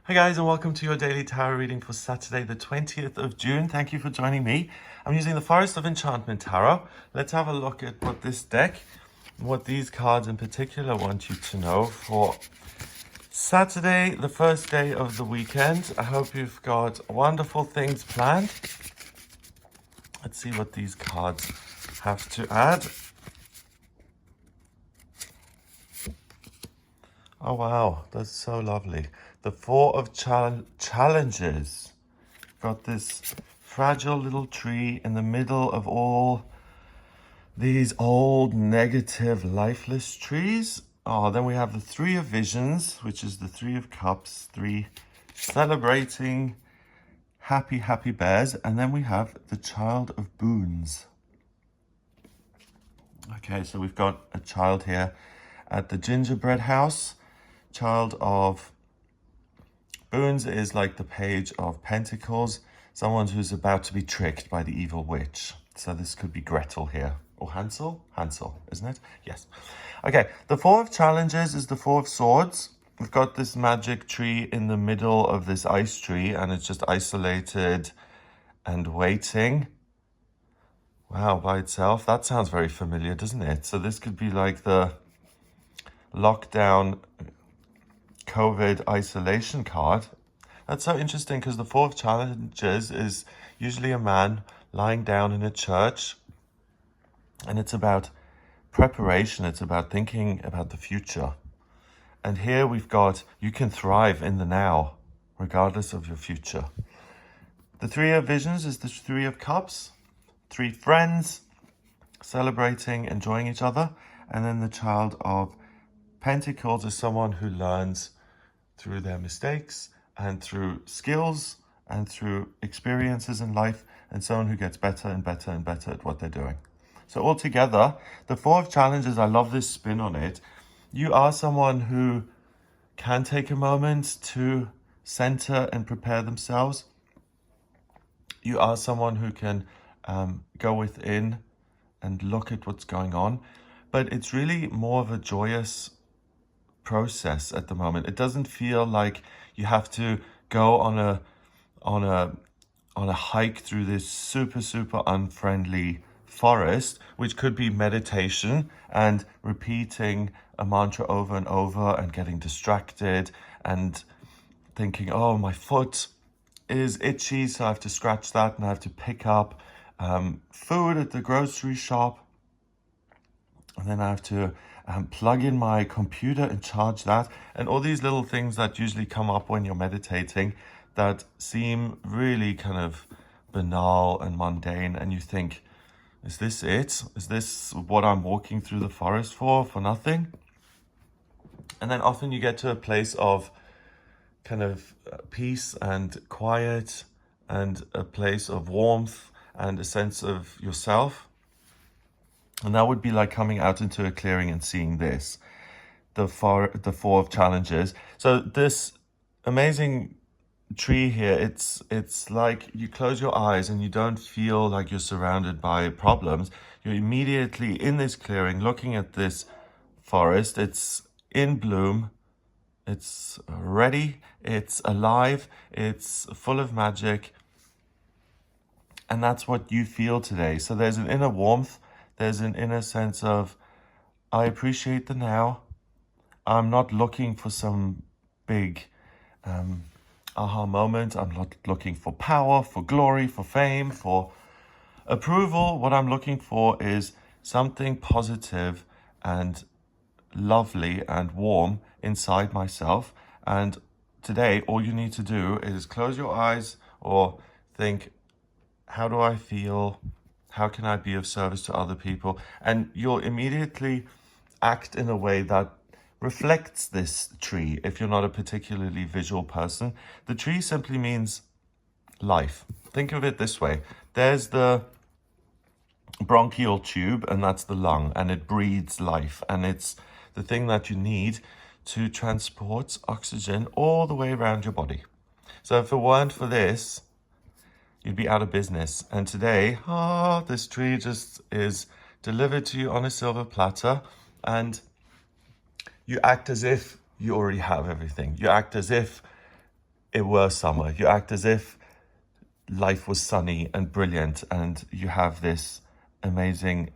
Hi guys, and welcome to your daily tarot reading for Saturday the 20th of June. Thank you for joining me. I'm using the Forest of Enchantment Tarot. Let's have a look at what this deck, what these cards in particular want you to know for Saturday, the first day of the weekend. I hope you've got wonderful things planned. Let's see what these cards have to add. Oh wow, that's so lovely. The Four of Challenges. Got this fragile little tree in the middle of all these old, negative, lifeless trees. Oh, then we have the Three of Visions, which is the Three of Cups, three celebrating happy, happy bears. And then we have the Child of Boons. Okay, so we've got a child here at the gingerbread house. Child of Boons is like the Page of Pentacles, someone who's about to be tricked by the evil witch. So this could be Gretel here. Or Hansel? Hansel, isn't it? Yes. Okay, the Four of Challenges is the Four of Swords. We've got this magic tree in the middle of this ice tree, and it's just isolated and waiting. Wow, by itself. That sounds very familiar, doesn't it? So this could be like the lockdown COVID isolation card. That's so interesting because the Four of Challenges is usually a man lying down in a church, and it's about preparation. It's about thinking about the future. And here we've got, you can thrive in the now, regardless of your future. The Three of Visions is the Three of Cups, three friends celebrating, enjoying each other. And then the Child of Pentacles is someone who learns through their mistakes and through skills and through experiences in life, and someone who gets better and better and better at what they're doing. So altogether, the Four of Challenges, I love this spin on it. You are someone who can take a moment to center and prepare themselves. You are someone who can go within and look at what's going on, but it's really more of a joyous process at the moment. It doesn't feel like you have to go on a hike through this super unfriendly forest, which could be meditation and repeating a mantra over and over and getting distracted and thinking, oh, my foot is itchy, so I have to scratch that, and I have to pick up food at the grocery shop, and then I have to plug in my computer and charge that, and all these little things that usually come up when you're meditating that seem really kind of banal and mundane, and you think, is this it? Is this what I'm walking through the forest for nothing? And then often you get to a place of kind of peace and quiet and a place of warmth and a sense of yourself. And that would be like coming out into a clearing and seeing this, the Four of Challenges. So this amazing tree here, it's like you close your eyes and you don't feel like you're surrounded by problems. You're immediately in this clearing looking at this forest. It's in bloom, it's ready, it's alive, it's full of magic, and that's what you feel today. So there's an inner warmth, there's an inner sense of, I appreciate the now. I'm not looking for some big aha moment. I'm not looking for power, for glory, for fame, for approval. What I'm looking for is something positive and lovely and warm inside myself. And today, all you need to do is close your eyes or think, how do I feel? How can I be of service to other people? And you'll immediately act in a way that reflects this tree. If you're not a particularly visual person, the tree simply means life. Think of it this way. There's the bronchial tube, and that's the lung, and it breathes life, and it's the thing that you need to transport oxygen all the way around your body. So if it weren't for this, you'd be out of business. And today, this tree just is delivered to you on a silver platter, and you act as if you already have everything. You act as if it were summer. You act as if life was sunny and brilliant, and you have this amazing,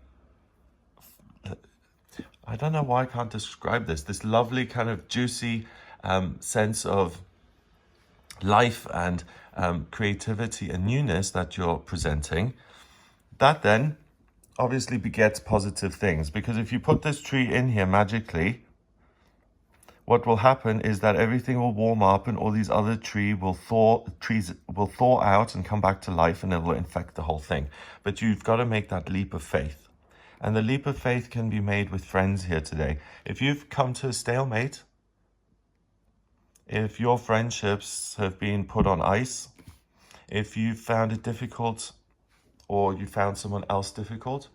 I don't know why I can't describe this lovely kind of juicy sense of life and creativity and newness that you're presenting. That then obviously begets positive things, because if you put this tree in here magically, what will happen is that everything will warm up and all these other trees will thaw out and come back to life, and it will infect the whole thing. But you've got to make that leap of faith. And the leap of faith can be made with friends here today. If you've come to a stalemate, if your friendships have been put on ice, if you found it difficult or you found someone else difficult,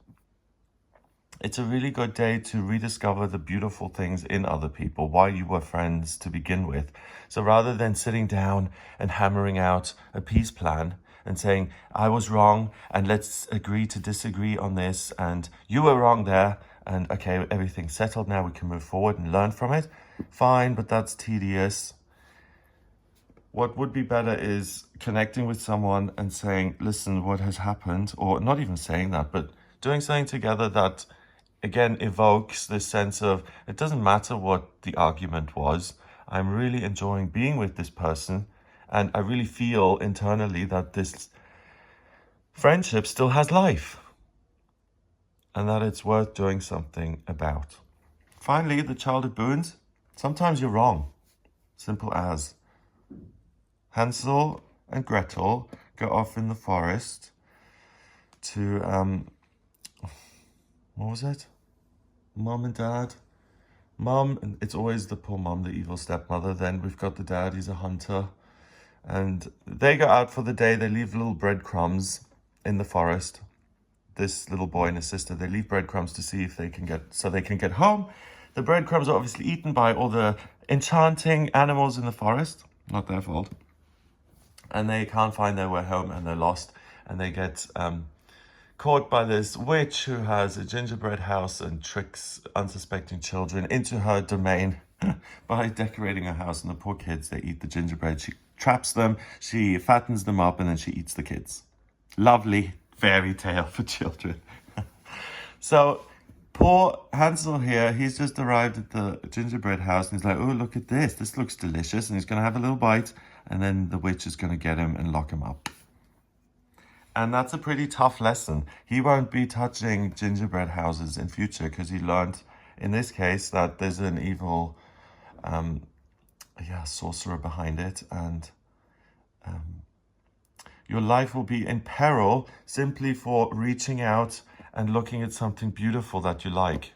it's a really good day to rediscover the beautiful things in other people, why you were friends to begin with. So rather than sitting down and hammering out a peace plan and saying, I was wrong and let's agree to disagree on this, and you were wrong there, and okay, everything's settled now, we can move forward and learn from it. Fine, but that's tedious. What would be better is connecting with someone and saying, listen, what has happened, or not even saying that, but doing something together that, again, evokes this sense of, it doesn't matter what the argument was, I'm really enjoying being with this person, and I really feel internally that this friendship still has life, and that it's worth doing something about. Finally, the child of boons. Sometimes you're wrong. Simple as. Hansel and Gretel go off in the forest to, what was it? Mom and dad. Mom, it's always the poor mom, the evil stepmother. Then we've got the dad, he's a hunter. And they go out for the day. They leave little breadcrumbs in the forest. This little boy and his sister, they leave breadcrumbs to see if they can get home. The breadcrumbs are obviously eaten by all the enchanting animals in the forest. Not their fault. And they can't find their way home, and they're lost. And they get caught by this witch who has a gingerbread house and tricks unsuspecting children into her domain by decorating her house. And the poor kids, they eat the gingerbread. She traps them, she fattens them up, and then she eats the kids. Lovely fairy tale for children. So poor Hansel here, he's just arrived at the gingerbread house, and he's like, oh, look at this. This looks delicious. And he's going to have a little bite, and then the witch is going to get him and lock him up. And that's a pretty tough lesson. He won't be touching gingerbread houses in future, because he learned in this case that there's an evil sorcerer behind it, and your life will be in peril simply for reaching out and looking at something beautiful that you like.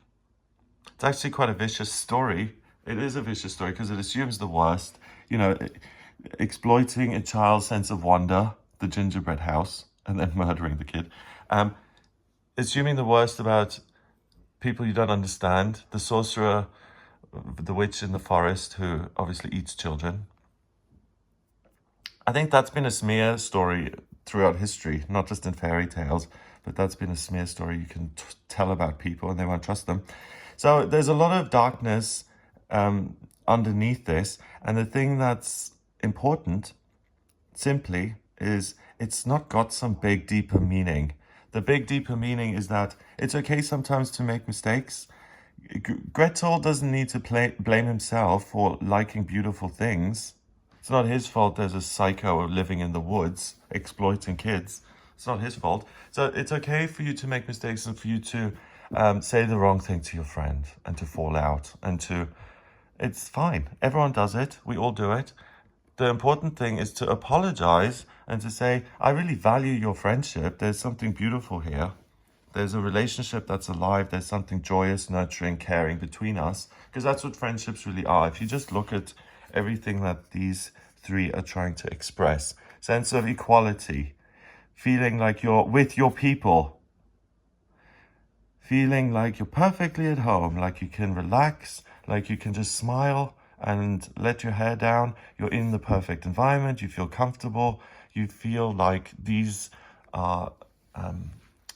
It's actually quite a vicious story. It is a vicious story because it assumes the worst, exploiting a child's sense of wonder, the gingerbread house, and then murdering the kid. Assuming the worst about people you don't understand, the sorcerer, the witch in the forest who obviously eats children. I think that's been a smear story throughout history, not just in fairy tales, but that's been a smear story you can tell about people and they won't trust them. So there's a lot of darkness underneath this. And the thing that's important simply is it's not got some big, deeper meaning. The big, deeper meaning is that it's okay sometimes to make mistakes. Gretel doesn't need to blame himself for liking beautiful things. It's not his fault there's a psycho living in the woods exploiting kids. It's not his fault. So it's okay for you to make mistakes and for you to say the wrong thing to your friend and to fall out and to... It's fine. Everyone does it. We all do it. The important thing is to apologize and to say, I really value your friendship. There's something beautiful here. There's a relationship that's alive. There's something joyous, nurturing, caring between us. Because that's what friendships really are. If you just look at everything that these three are trying to express. Sense of equality. Feeling like you're with your people. Feeling like you're perfectly at home. Like you can relax. Like you can just smile and let your hair down. You're in the perfect environment. You feel comfortable. You feel like these are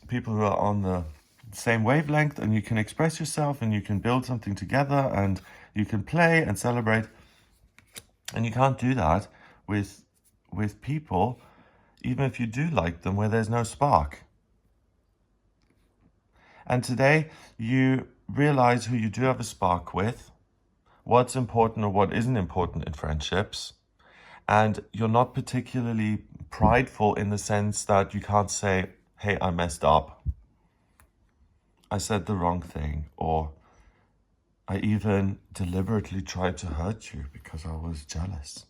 people who are on the same wavelength, and you can express yourself and you can build something together and you can play and celebrate. And you can't do that with people, even if you do like them, where there's no spark. And today you realize who you do have a spark with, what's important or what isn't important in friendships, and you're not particularly prideful in the sense that you can't say, hey, I messed up, I said the wrong thing, or I even deliberately tried to hurt you because I was jealous.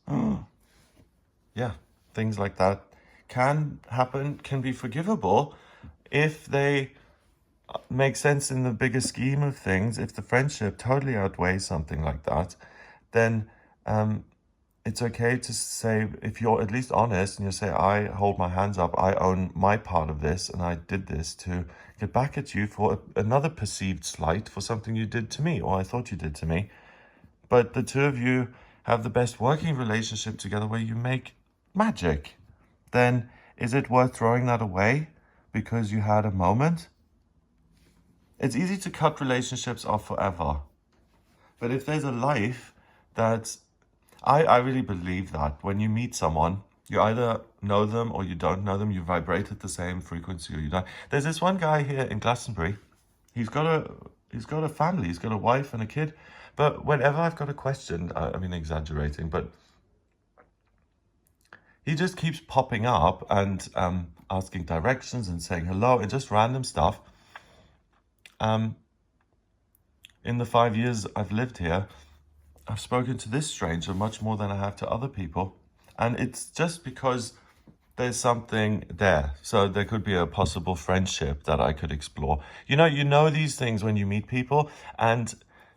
Yeah, things like that can happen, can be forgivable if they make sense in the bigger scheme of things. If the friendship totally outweighs something like that, then it's okay to say, if you're at least honest and you say, I hold my hands up, I own my part of this, and I did this to get back at you for another perceived slight, for something you did to me, or I thought you did to me. But the two of you have the best working relationship together where you make magic. Then is it worth throwing that away because you had a moment? It's easy to cut relationships off forever. But if there's a life that, I really believe that when you meet someone, you either know them or you don't know them, you vibrate at the same frequency or you don't. There's this one guy here in Glastonbury. He's got a family, he's got a wife and a kid. But whenever I've got a question, I mean, exaggerating, but he just keeps popping up and asking directions and saying hello and just random stuff. In the 5 years I've lived here, I've spoken to this stranger much more than I have to other people. And it's just because there's something there. So there could be a possible friendship that I could explore. You know these things when you meet people. And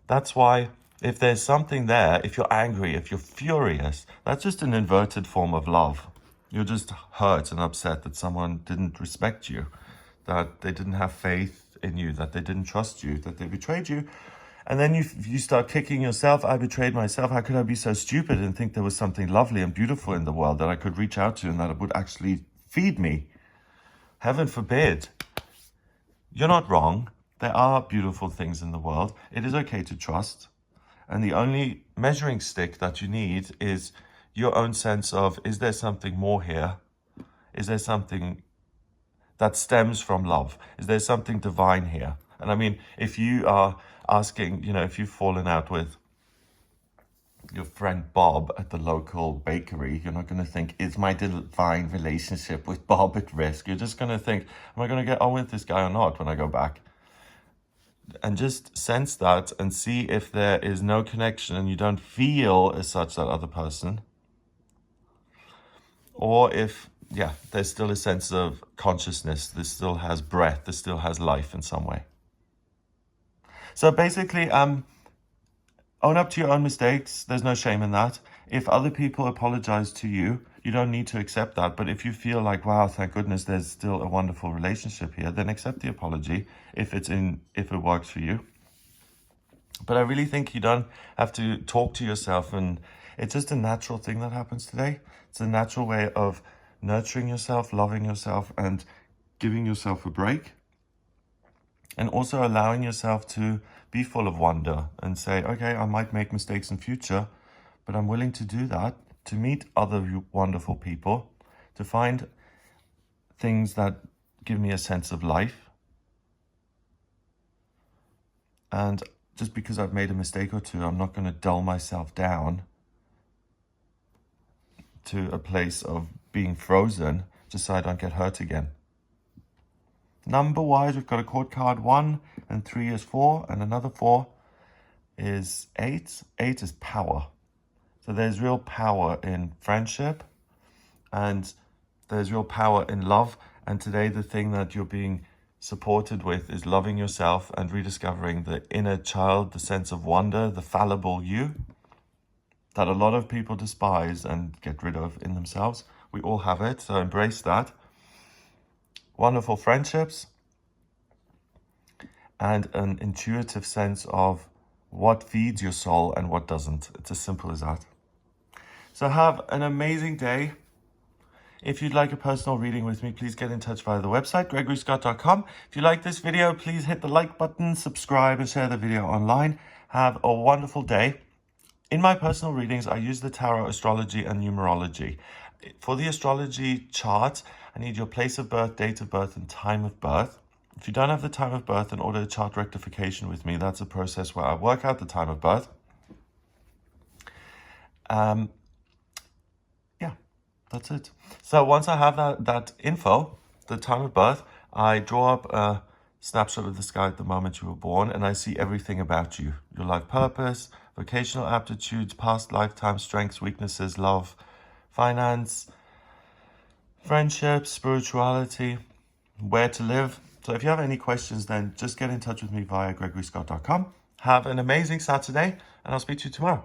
that's why if there's something there, if you're angry, if you're furious, that's just an inverted form of love. You're just hurt and upset that someone didn't respect you, that they didn't have faith in you, that they didn't trust you, that they betrayed you. And then you start kicking yourself. I betrayed myself. How could I be so stupid and think there was something lovely and beautiful in the world that I could reach out to and that it would actually feed me? Heaven forbid. You're not wrong. There are beautiful things in the world. It is okay to trust. And the only measuring stick that you need is your own sense of, is there something more here? Is there something that stems from love? Is there something divine here? And I mean, if you are asking, if you've fallen out with your friend Bob at the local bakery, you're not going to think, is my divine relationship with Bob at risk? You're just going to think, am I going to get on with this guy or not when I go back? And just sense that and see if there is no connection and you don't feel as such that other person. Or if, there's still a sense of consciousness. This still has breath. This still has life in some way. So basically, own up to your own mistakes. There's no shame in that. If other people apologize to you, you don't need to accept that. But if you feel like, wow, thank goodness there's still a wonderful relationship here, then accept the apology if it works for you. But I really think you don't have to talk to yourself, and it's just a natural thing that happens today. It's a natural way of nurturing yourself, loving yourself, and giving yourself a break. And also allowing yourself to be full of wonder and say, okay, I might make mistakes in future, but I'm willing to do that, to meet other wonderful people, to find things that give me a sense of life. And just because I've made a mistake or two, I'm not going to dull myself down to a place of being frozen just so I don't get hurt again. Number-wise, we've got a court card 1 and 3 is 4, and another 4 is 8. 8 is power. So there's real power in friendship, and there's real power in love. And today the thing that you're being supported with is loving yourself and rediscovering the inner child, the sense of wonder, the fallible you that a lot of people despise and get rid of in themselves. We all have it, so embrace that. Wonderful friendships, and an intuitive sense of what feeds your soul and what doesn't. It's as simple as that. So have an amazing day. If you'd like a personal reading with me, please get in touch via the website, gregoryscott.com. If you like this video, please hit the like button, subscribe, and share the video online. Have a wonderful day. In my personal readings, I use the tarot, astrology, and numerology. For the astrology chart, I need your place of birth, date of birth, and time of birth. If you don't have the time of birth, then order a chart rectification with me. That's a process where I work out the time of birth. Yeah, that's it. So once I have that info, the time of birth, I draw up a snapshot of the sky at the moment you were born, and I see everything about you. Your life purpose, vocational aptitudes, past lifetime strengths, weaknesses, love, finance, friendships, spirituality, where to live. So if you have any questions, then just get in touch with me via gregoryscott.com. Have an amazing Saturday, and I'll speak to you tomorrow.